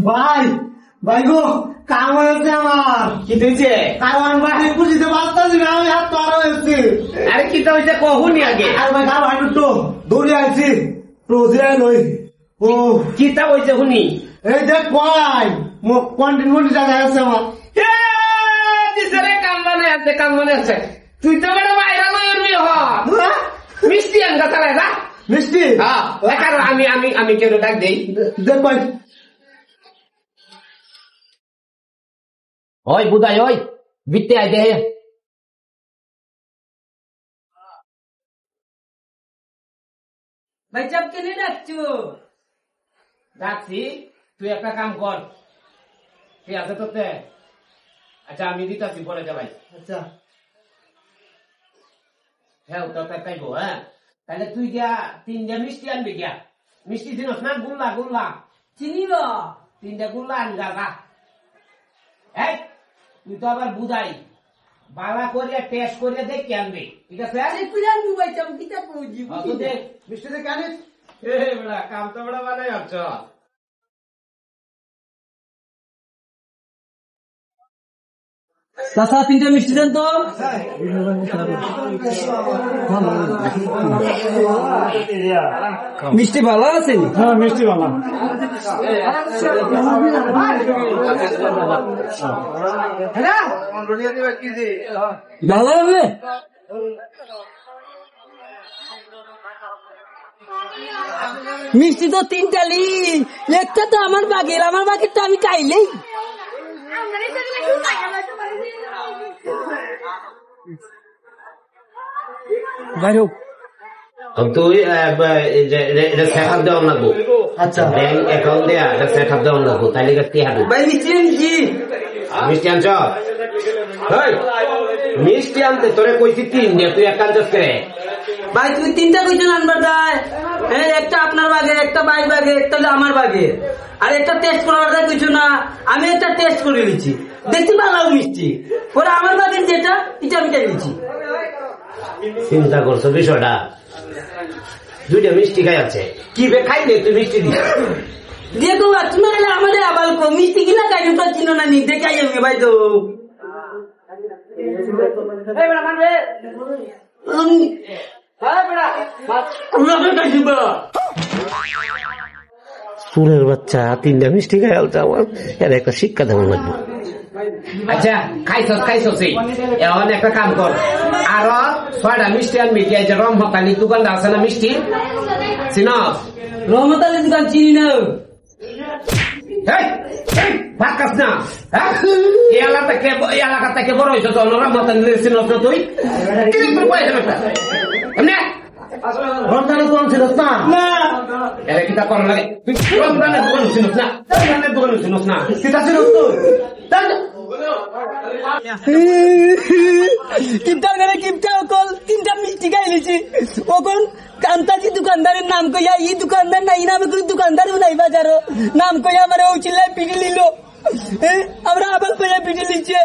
ভাই ভাই গো কাম হয়েছে আমার। কি হয়েছে? কারণ ভাই বুঝিতে পারতাছি না, আমি হাত পার হয়েছি। আরে কি হয়েছে কহুনি আগে। আর ভাই কারো ভাই তো দৌড়ে আইছি প্রোজিয়ায় লই। ও কি তা হয়েছে শুনি? এই দেখ ভাই কন্টিনিউটি জায়গা আছে আমার। কাম মানে আছে, কাম মানে আছে। তুই তো বড় বাইরা লই উঠবি হ। মিষ্টি আনগা তাহলে যা। মিষ্টি হ্যাঁ কারণ আমি কেউ ডাক দেই। দেখ ভাই ওই বুদাই ওই বিতে আই দে। ভাই চাপ কেনে ডাকছো? ডাকছি তুই একটা কাম কর। ঠিক আছে তোতে? আচ্ছা আমি দিতাছি পরে দে ভাই। আচ্ছা হ্যাঁ তোতে খাইবো। হ্যাঁ তাহলে তুই গিয়া 3টা মিষ্টি আনবি গিয়া। মিষ্টি দিনস না? গুল্লা গুল্লা চিনি না 3টা গুল্লা আনগা যা। এই তুই তো আবার বুঝাই বালা করিয়া টেস্ট করিয়া দেখি আনবি, ঠিক আছে? পুরান মোবাইল চাপ কিতা বুঝি তো দেখ মিষ্টি দেখে আনিস। কাম তো বড় বানাই হচ্ছ। চাচা 3টা মিষ্টি দেন তো। মিষ্টি ভালো আছে? হ্যাঁ মিষ্টি বানা। ভালো হবে? মিষ্টি তো 3টা লি, একটা তো আমার বাগেরটা আমি খাইলেই। বাইরে তুই এটা সেট আপ দেওয়া লাগবো। আচ্ছা ব্যাংক অ্যাকাউন্ট দেয়া এটা সেট আপ দেওয়া লাগবো, তাইলে কি হবে? ভাই মিষ্টি এনেছি। মিষ্টি আনছ? মিষ্টি আনতে তোরে কইছি 3 তুই এক কাজ করে। ভাই তুমি 3টা কইছেন আনবার দায়। একটা আপনার বাগের, একটা বাইর বাগের, একটা আমার বাগের, আর একটা টেস্ট করার দায় কিছু না। আমি একটা টেস্ট করে নিচ্ছি, দেখতে ভালো মিষ্টি। ওরা আমার বাগের যেটা এটা আমি খাই নিচ্ছি। চিন্তা করছো বিষয়টা? 2টা মিষ্টি খাই আছে কি বে খাইলে তুই মিষ্টি দিস দিয়ে তো তুমি আমাদের আবার মিষ্টি কিনা খাই তো চিনো না নি দেখাই আমি ভাই তো চুলের বাচ্চা 3টা মিষ্টি খাই আলতে আমার এর একটা শিক্ষা দেওয়া লাগবে। আচ্ছা খাইছস এখন একটা কাম কর, আরো 6টা মিষ্টি আনবি। কি আছে রমহতালি দোকানটা আছে না মিষ্টি চিনস? রহমতালের দোকান চিনি না। ভাকাস না এলাকা থেকে বড় হয়েছ তো রমহতালি চিনস না তুই? রমজানের দোকান ছিল না। এরা কিতা কর লাগে? তুই রমজানের দোকান চিনস না? রমজানের দোকান চিনস না? কিতা ছিল তুই? তিনটা মিষ্টি খাই নিছি। ওখন কান্তাজি দোকানদারের নাম কইয়া ই দোকানদার নাই নামে কোনো দোকানদারও নাই বাজারও নাম কইয়া আমার ও চিল্লায় পিটি নিল। আমরা আবার কইয়া পিটি নিচ্ছে।